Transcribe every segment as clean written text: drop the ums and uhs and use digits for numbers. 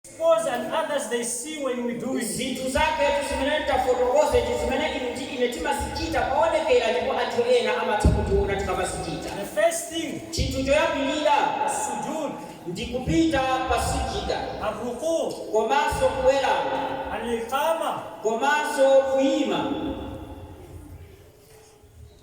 Expose and others they see when we do it. Zitu zake tusimeneta fotokoze tusimene inuti inetima sikita paonekera ndipo atuena ama takutuona tukabasikita. The first thing, chintu choyapilira sujud, ndikupita pasujida, arruku, komanso kuwera, al-iqama, komanso kuima.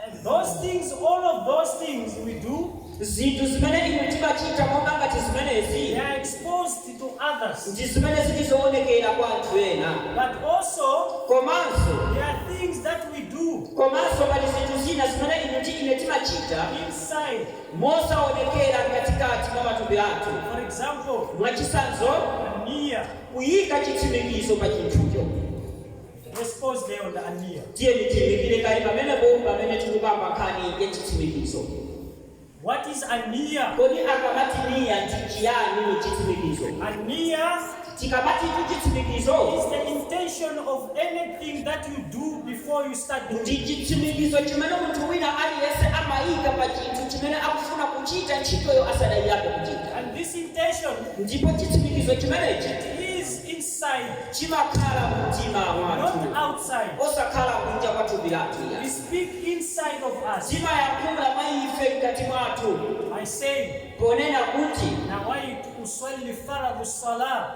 And those things, all of those things we do, zitu zimene inutima chita mwanga tizimenezi, they are exposed to others. Ndizimene zizoonekera kwa atuena. But also, komanso there are things that we do. Komanso bali zitu zina zimene inuti inetima chita inside. Mosa onekera katikati mwa matubi atu. For example, mwachisanzo, ania. Kuyika chitsimikizo pa chintucho. Let's pause there on the ania. Tiye nitimikile kali pamene bomba pamene tikubamba kani ya chitsimikizo. What is ania? Kodi akamati nia ndichiyani chitsimikizo? Ania tikamati chitsimikizo is the intention of anything that you do before you start doing. Chitsimikizo chimene munthu wina aliyese amayika pa chinthu chimene akufuna kuchita ntchitoyo asadayirapo kuchita. And this intention, ndipo chitsimikizo chimenechi is inside, chimakhala mtima mwathu, not outside. osakhala kunja kwa thupi lathu. We speak inside of us. Chimayankhula mwa ife mkati mwathu. I say, ponena kuti nawaitu uswali faradhu salah.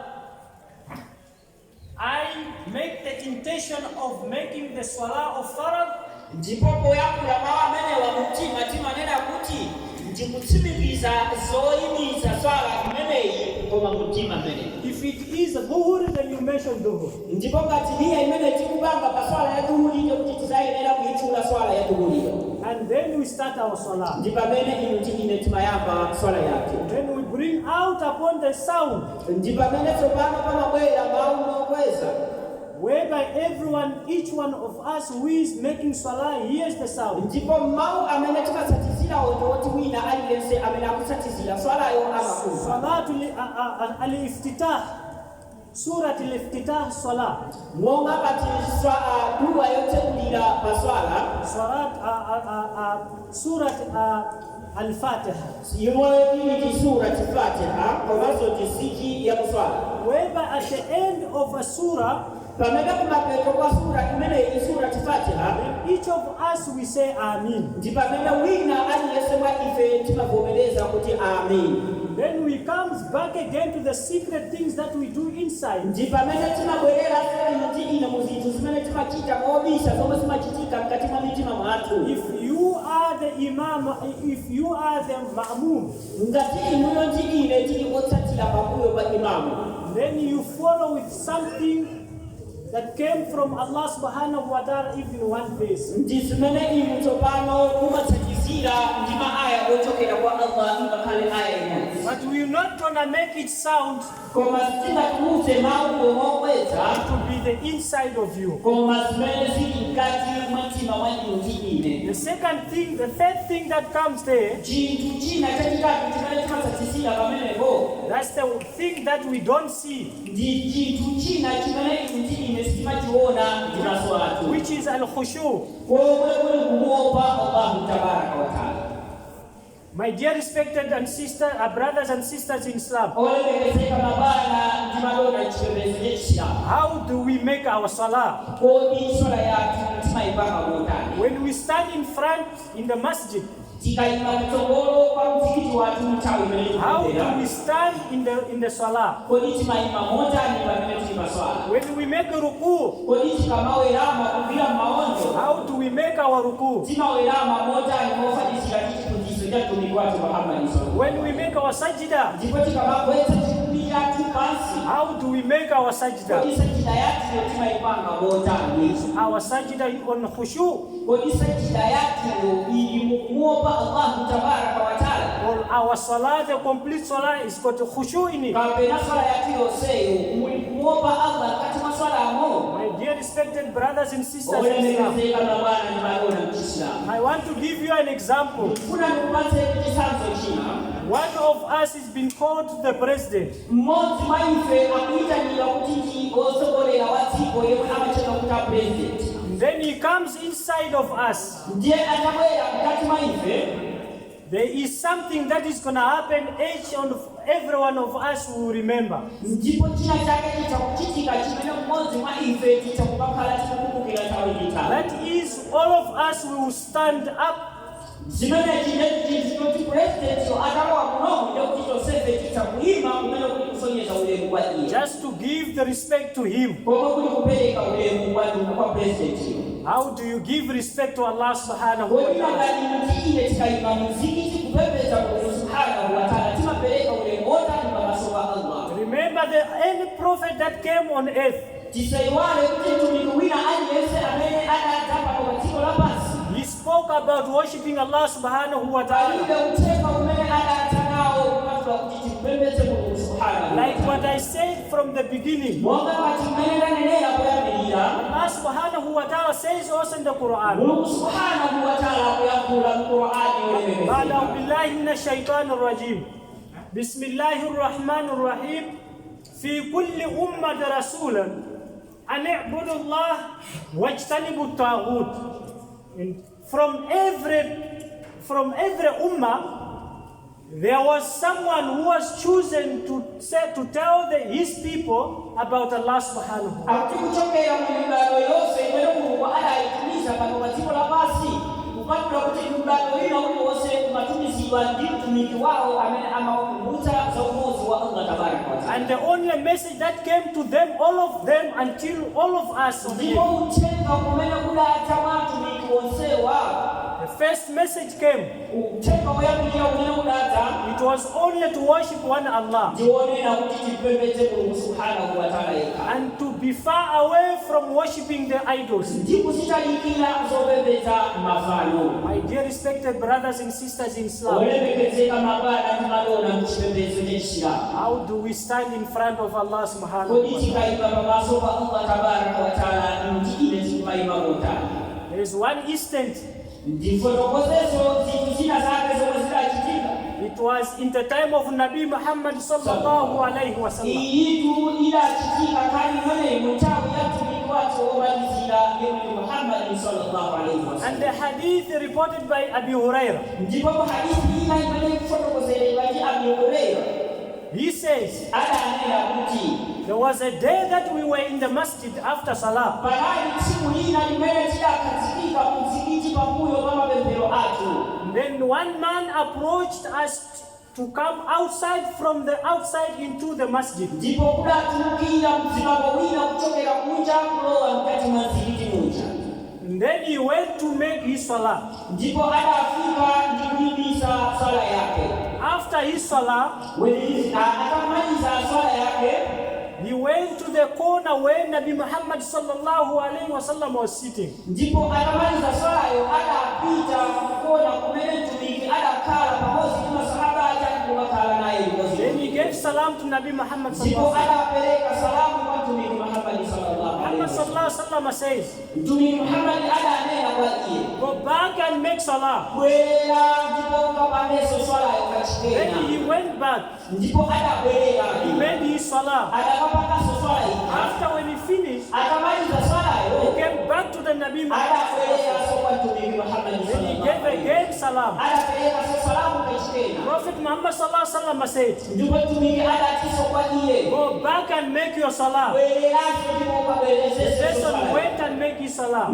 I make the intention of making the swala of farad. Ndipo poyankhula mawu amene wa mtima timanena kuti ndikutsimikiza zoyimiza swala imeneyi koma mtima mbele. If it is dhuhur, then you mention dhuhur. Ndipo ngati niya imene tikubanga pa swala ya dhuhuri ndiyo kuti tizayenera kuitchula swala ya dhuhuriyo. And then we start our salah. Ndipo pamene inuti ine timayamba swala yathu. Then we bring out upon the sound. Ndipo pamene tsopano pamabwera mawu mokweza, whereby everyone, each one of us who is making salah hears the sound. Ndipo mawu amene timatsatizira woti wina aliyense amene akutsatizira swalayo amakumva. Salatul al-iftitah, surat al-iftitah salah. Monga pati dua yotekulira pa swala, surat al-Fatiha. Yomwe ili surat al-Fatiha, komanso tisiki ya swala. Whereby at the end of a surah, pamene kumapeto kwa sura imene surat al-Fatiha, each of us we say amin. Ndipo pamene wina aliyese mwa ife timavomereza kuti amin. Then we comes back again to the secret things that we do inside. Ndipo pamene timabwerera kuti ine muzinthu zimene timachita mobisa zomwe zimachitika mkati mwa mitima mwathu. If you are the imam, if you are the ma'mum, ngati inuyo ndi ine tili otsatira pambuyo pa imamu, then you follow with something that came from Allah subhanahu wa ta'ala, even one verse. Ndizimene inu tsopano kumatsatizira ndi maaya ochokera kwa Allah ngakhale aya imodzi. But we're not gonna make it sound koma sitinatuze mawu mokweza to be the inside of you. koma zimene zili mkati mwa mtima wa inu ndi ine. The second thing, the third thing that comes there, chinthu china chachitatu chimene timatsatizira pamenepo, that's the thing that we don't see, ndi chinthu china chimene inu ndi ine sitimachiona ndi maso athu, which is al-khushu. komwe kuli kumuopa Allahu tabaraka wa taala. My dear respected and sisters, brothers and sisters in Islam, how do we make our salah? When we stand in front in the masjid, how do we stand in the salah? When we make a ruku, how do we make our ruku? When we make our sajda, how do we make our sajda? Our sajda on khushu. Or our salah, the complete salah is got khushu in it. My dear respected brothers and sisters in Islam, I want to give you an example. One of us is being called the president. Then he comes inside of us. There is something that is going to happen every one of us will remember. That is, all of us will stand up just to give the respect to him. How do you give respect to Allah subhanahu wa ta'ala? Remember any prophet that came on earth, he spoke about worshiping Allah subhanahu wa ta'ala. Like what I said from the beginning, Allah subhanahu wa ta'ala says also in the Quran, A'udhu billahi minash shaitanir rajim. Bismillahir rahmanir rahim. Fi kulli ummati rasulan an i'budu Allah wajtanibu at-taghut. From every ummah, there was someone who was chosen to tell his people about Allah subhanahu wa ta'ala. And the only message that came to them, all of them, until all of us, the first message came. It was only to worship one Allah and to be far away from worshiping the idols. My dear respected brothers and sisters in Islam, how do we stand in front of Allah subhanahu wa ta'ala? There is one instant. It was in the time of Nabi Muhammad sallallahu alayhi wa sallam. And the hadith reported by Abi Hurairah. He says, there was a day that we were in the masjid after Salah. Then one man approached us to come outside from the outside into the masjid. And then he went to make his salah. After his salah, he went to the corner where Nabi Muhammad sallallahu alayhi wa sallam was sitting. Then he gave salam to Nabi Muhammad sallallahu alayhi wa sallam. Muhammad sallallahu alayhi wa sallam says, go back and make salah. Then he went back. He made his salah. After when he finished, he came back to the Nabi Muhammad. Then he gave again salam. Prophet Muhammad sallallahu alaihi wasallam said, go back and make your salah. The person went and make his salah.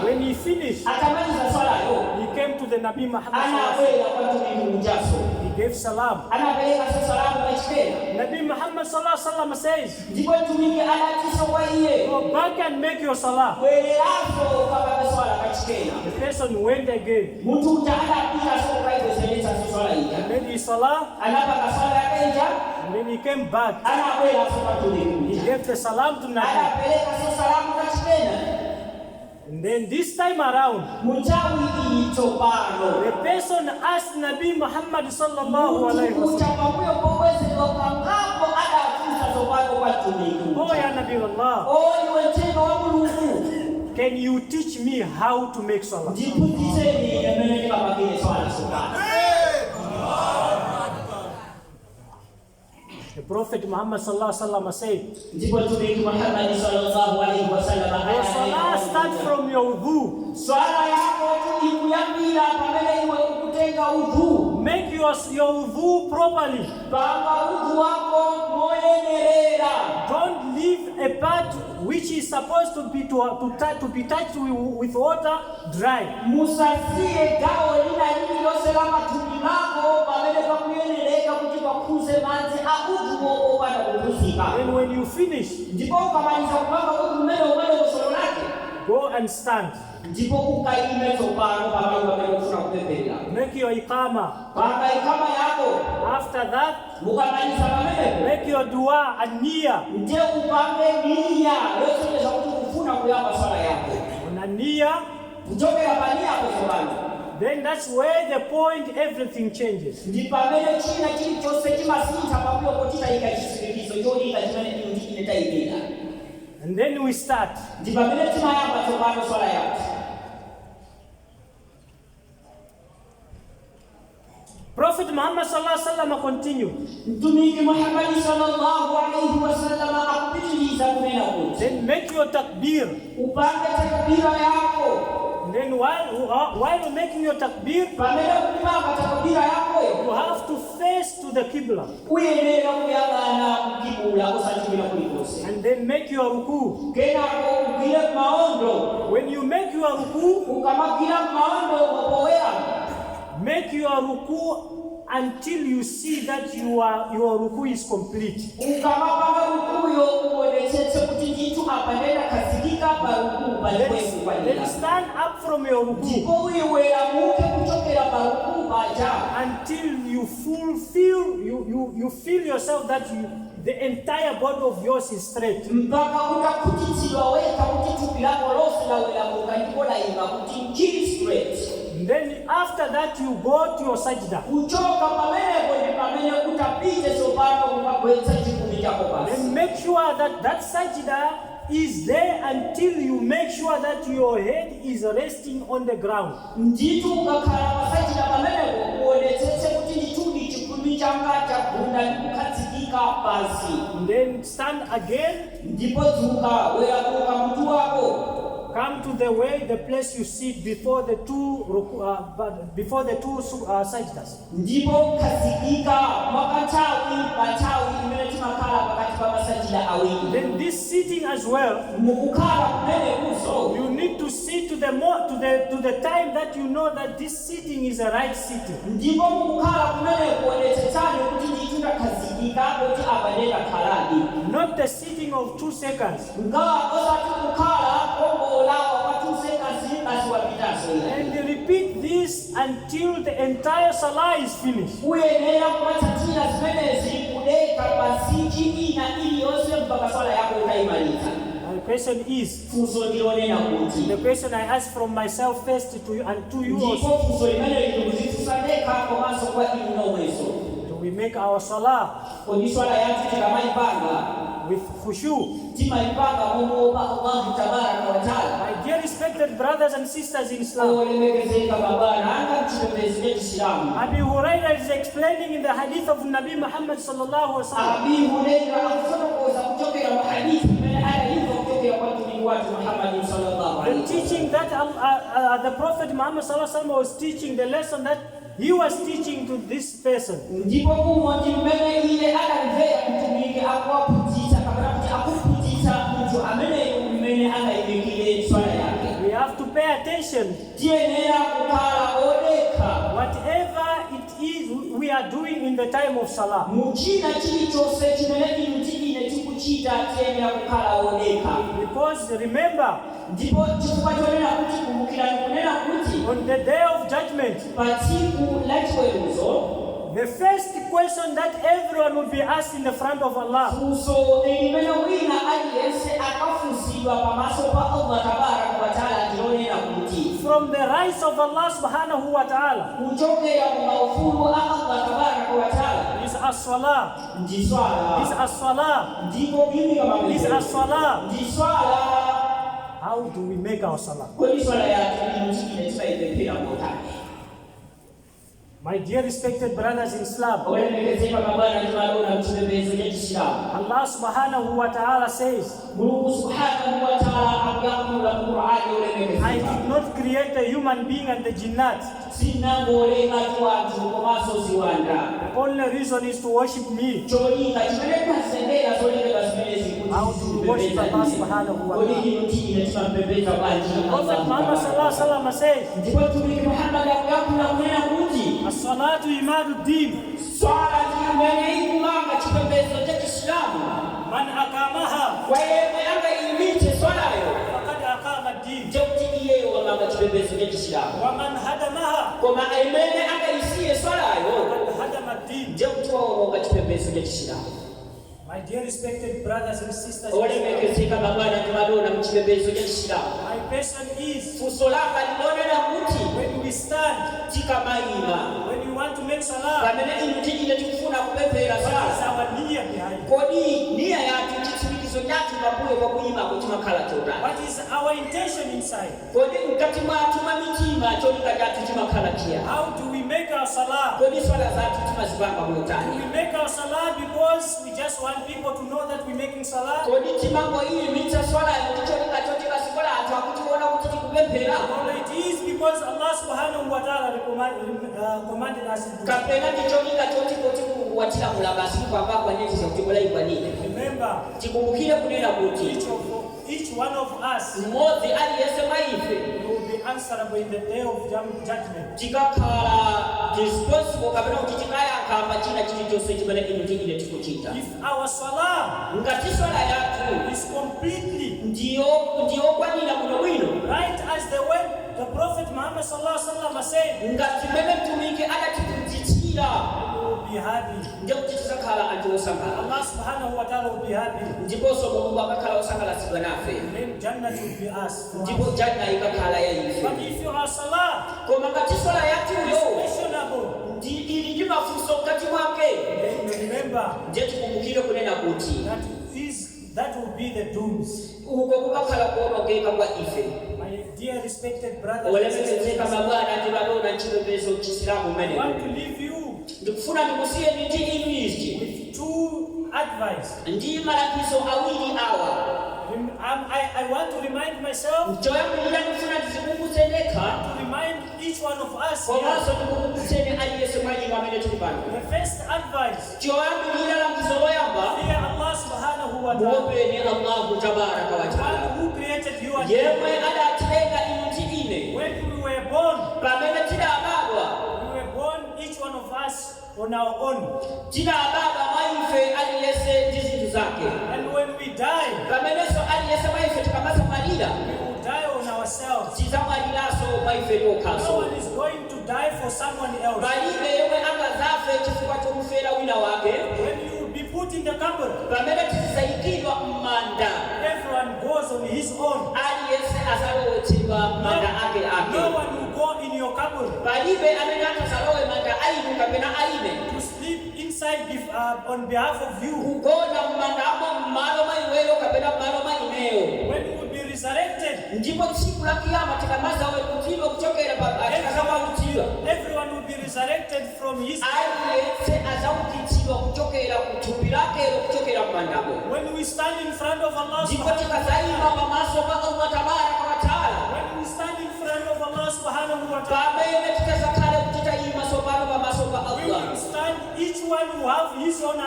When he finished, he came to the Nabi Muhammad sallallahu alaihi wasallam. He gave salam. Nabi Muhammad sallallahu alaihi wasallam says, go back and make your salah. The person went again. He made his salah. And then he came back. He gave the salam to Nabi. And then this time around, the person asked Nabi Muhammad sallallahu alaihi wasallam, oh ya Nabi Allah, can you teach me how to make salah? The Prophet Muhammad sallallahu alaihi wasallam said, your salah starts from your wudu. Make your wudu properly. Don't leave a part which is supposed to be touched with water dry. And when you finish, go and stand. Make your iqama. After that, make your dua and niya. Then that's where the point everything changes. And then we start. Prophet Muhammad sallallahu alaihi wasallam continued. Then make your takbir. Then while making your takbir, you have to face to the Qibla. And then make your ruku. When you make your ruku, make your ruku until you see that your ruku is complete. Then stand up from your ruku until you feel yourself that the entire body of yours is straight. Then after that you go to your sajda. Then make sure that sajda is there until you make sure that your head is resting on the ground. Then stand again. Come to the place you sit before the two sajdas. Then this sitting as well, you need to sit to the time that you know that this sitting is a right sitting. Not the sitting of 2 seconds. And repeat this until the entire salah is finished. The question is, the question I ask from myself first to you and to you also. Do we make our salah with khushu? My dear respected brothers and sisters in Islam, Abi Hurairah is explaining in the hadith of Nabi Muhammad sallallahu alaihi wasallam, the teaching that the Prophet Muhammad sallallahu alaihi wasallam was teaching, the lesson that he was teaching to this person. We have to pay attention. Whatever it is we are doing in the time of Salah. Because remember, on the day of judgment, the first question that everyone will be asked in the front of Allah, from the rights of Allah subhanahu wa ta'ala, is as-salah, is as-salah, is as-salah. How do we make our salah? My dear respected brothers in Islam, Kiislamu. Allah subhanahu wa ta'ala says, Mungu subhanahu wa ta'ala akamula Qur'ani ule I did not create a human being and the jinnat. Sina ngolenga watu komaso ziwanda. The only reason is to worship me. Cholinga chimeleka sendela zolenga basimezi kuti. How to worship Allah subhanahu wa ta'ala. Oli mtini tunampembeza bwanji. Prophet Muhammad sallallahu alaihi wasallam says, ndipo tumiki Muhammad yakuna kunena kuti as-salatu imaduddin. Swala kimene ikumanga chipembezo cha Kiislamu. Man akamaha Kwa yeye anga imite swalayo. faqad aqama ad-din. Joti iye wamanga chipembezo cha Kiislamu. Wa man hadamaha Koma imene anga isiye swalayo. faqad hadama ad-din. Joti wamanga chipembezo cha Kiislamu. My dear respected brothers and sisters, Olemekezeka babana tumadona mchipembezo cha Kiislamu. my person is Fusolaka linonena kuti when we stand, chikamayima. when we want to make salah, Pamene inutijile tikufuna kupepera what is sala. our niyyah behind? Kodi nia yatu chitsimikizo chatu pabuyo kwa kuyima kuti makhala chotani. What is our intention inside? Kodi mkati mwatu mamitima cholinga chatu chimakhala chiya. How do we make our salah? Kodi swala zatu timazipanga Do motani. we make our salah because we just want people to know that we're making salah? Kodi timango iyi mitsa swala kuti cholinga chotika sikola atu akutiona kuti tikupemphera. Or it is because Allah subhanahu wa ta'ala commanded us to do. Kapena ndi cholinga choti kuti kuwatira mulabasi kwa kwa neti za kutikola ipanile. Remember, Tikumbukire kunena kuti each one of us mmodzi aliyesema ife will be answerable in the day of judgment. tikakhala responsible kapena kuti tikayankha pachina chilichonse chimene inutijile tikuchita. If our salah Ngati swala yathu is completely ndiyokwanira bwinobwino, right as the way the Prophet Muhammad sallallahu alaihi wasallam said, ngati mmene mtumiki adatiphunzitsira, we will be happy. ndikuti tizakhala anthu osangalala. Allah subhanahu wa ta'ala will be happy. Ndiponso Mulungu akakhala osangalatsidwa nafe, Then Jannah will be us. ndipo janna ikakhala ya ife. But if your salah Koma ngati swala is yathuyo questionable, ili ndi mafunso mkati mwake, then remember ndiye tikumbukire kunena kuti that will be the dooms. uko kukakhala kuonongeka kwa ife. My dear respected brothers and Olemekezeka sisters, mabwana ndibalona chipembedzo chisilamu I mmene. want to leave you Ndikufuna ndikusiye ndi inu izi with two advice. ndi malangizo awiri awa. I want to remind myself, Choyambirira ndikufuna ndizikumbutse ndekha, to remind each one of us komanso here. ndikukumbutseni aliyense mwa inu amene tuli pano. The first advice, Choyambirira langizo loyamba, fear Allah subhanahu wa ta'ala, muopeni Allahu tabaraka wa one taala, who created you and yemwe me. adatilenga inu ndi ine. When we were born, Pamene tidabadwa, we were born, each one of us on our own. tidabadwa mwa ife aliyense ndi zinthu zake. And when we die, Pamenenso aliyense mwa ife tikamazamwalira, we will die on ourselves. tizamwaliranso mwa ife No tokhaso. one is going to die for someone else. Palibe yemwe angazafe chifukwa chokufera wina wake. When you will be put in the cupboard, Pamene tizayikidwa m'manda, everyone goes on his own. aliyense azalowetsedwa m'manda ake No ake. one will go in your cupboard Palibe amene atazalowe manda ainu kapena aine, to sleep inside on behalf of you. kugona m'mandamo m'malo mwa iweyo kapena m'malo mwa ineyo. When you will be resurrected, Ndipo tsiku la kiyama tikamazawetulidwa kuchokera tikazamawutidwa, everyone will be resurrected from his. aliyense azaukitsidwa kuchokera ku thupi lakelo kuchokera m'mandamo. When we stand in front of Allah Ndipo subhanahu wa tikazayima ta'ala, pamaso pa Allah tabaraka wa taala, when we stand in front of Allah subhanahu wa ta'ala, pamene tikazakhale kutitayima sopano pamaso pa we Allah, will stand, each one will have his own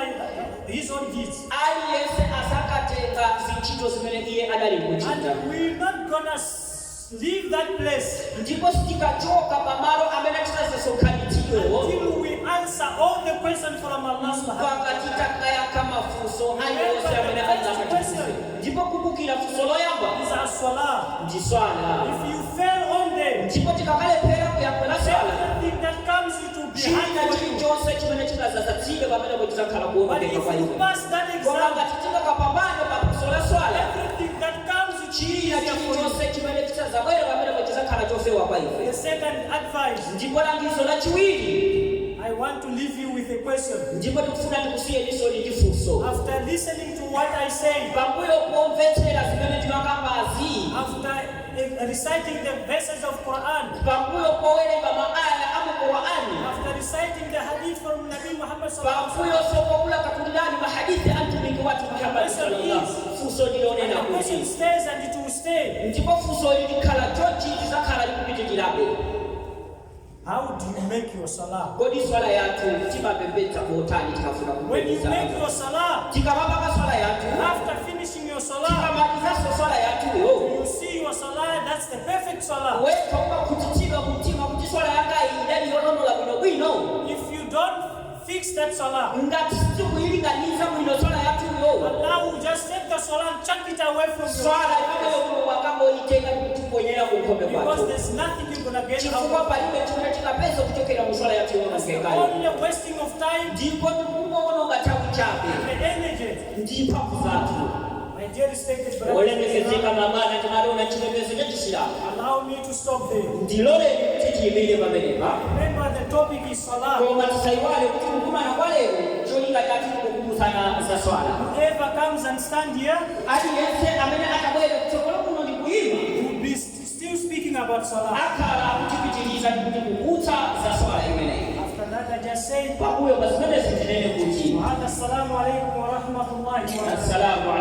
deeds. aliyense azakatenga zintchito zimene iye adali kuchita. And we're not gonna leave that place Ndipo tikachoka pamalo amene tinazasonkhanitsidwewo until we answer all the questions from Allah subhanahu wa ta'ala. mpaka titakayankha mafunso aliyonse amene alizakatifunsa. Ndipo kumbukira funso loyamba These are salah. ndi swala. If you fail on them, Ndipo tikakalephera kuyankhula swala, everything that comes it will be china hard for you. chilichonse chimene chinazazatsika pamene tizakhala But kuonongeka if kwa you iwe. pass that Koma exam, ngati tikakapambana pa funso la swala, everything that comes it china will be easier for you. chilichonse chimene chitazabwera pamene tizakhala chofewa kwa ife. The second advice, Ndipo langizo lachiwiri, I want to leave you with a question. ndipo tikufuna ndikusiye lisoni ndi funso. After listening to what I say, Pambuyo pomvetsera zimene timakambazi, after reciting the verses of Quran, pambuyo powerenga maaya a mu Qur'ani, after reciting the hadith from Nabi Muhammad sallallahu alaihi pambuyo sokokula katulirani mahadithi a Mtume fuso lilonena The person kuti stays and it will stay. ndipo fuso lilikhala chochi lizakhala likupitikirabe. How do you make your salah? Kodi swala yathu timapembedza motani tikafuna When you kupembedza. make your salah, Tikamapanga swala yathu, after finishing your salah, tikamalizaso swala yathu yo. you see your salah, that's the perfect salah. Weka ukakhutitsidwa mumtima kuti swala yanga iyi ndani yolondola bwinobwino. If you don't fix that salah, Ngati sikuyilinganiza bwino swala yathu yo. Allah will just take the salah and chuck it away from you. Swala imeneyo wakangoitenga kutiponyera kunkhombe Because kwathu. there's nothing you're going to get out Chifukwa of it. palibe chimene tikapeza kuchokera mu swala yathu yonongekayo. Only wasting of time Ndipo tikungoononga nthawi chabe and energy. ndi mphamvu zathu. My dear respected brothers, Olemekezeka mabwana timalona chipembedzo chachisilamu. allow me to stop there. Ndiloleni kuti tiyimire pamenepa. Remember the topic is salah. Koma tisayiwale kuti kukumana kwa lero cholinga chathu kukumbusana za swala. Whoever comes and stand here Aliyense amene atabwera kutsogolo kuno ndi kuyima will be still speaking about salah. akhala akutipitiriza ndi kuti kukutsa za swala imeneyi. After that, I just say, Pambuyo pa zimene zinene kuti Assalamu alaikum wa rahmatullahi wa barakatuh. assalamu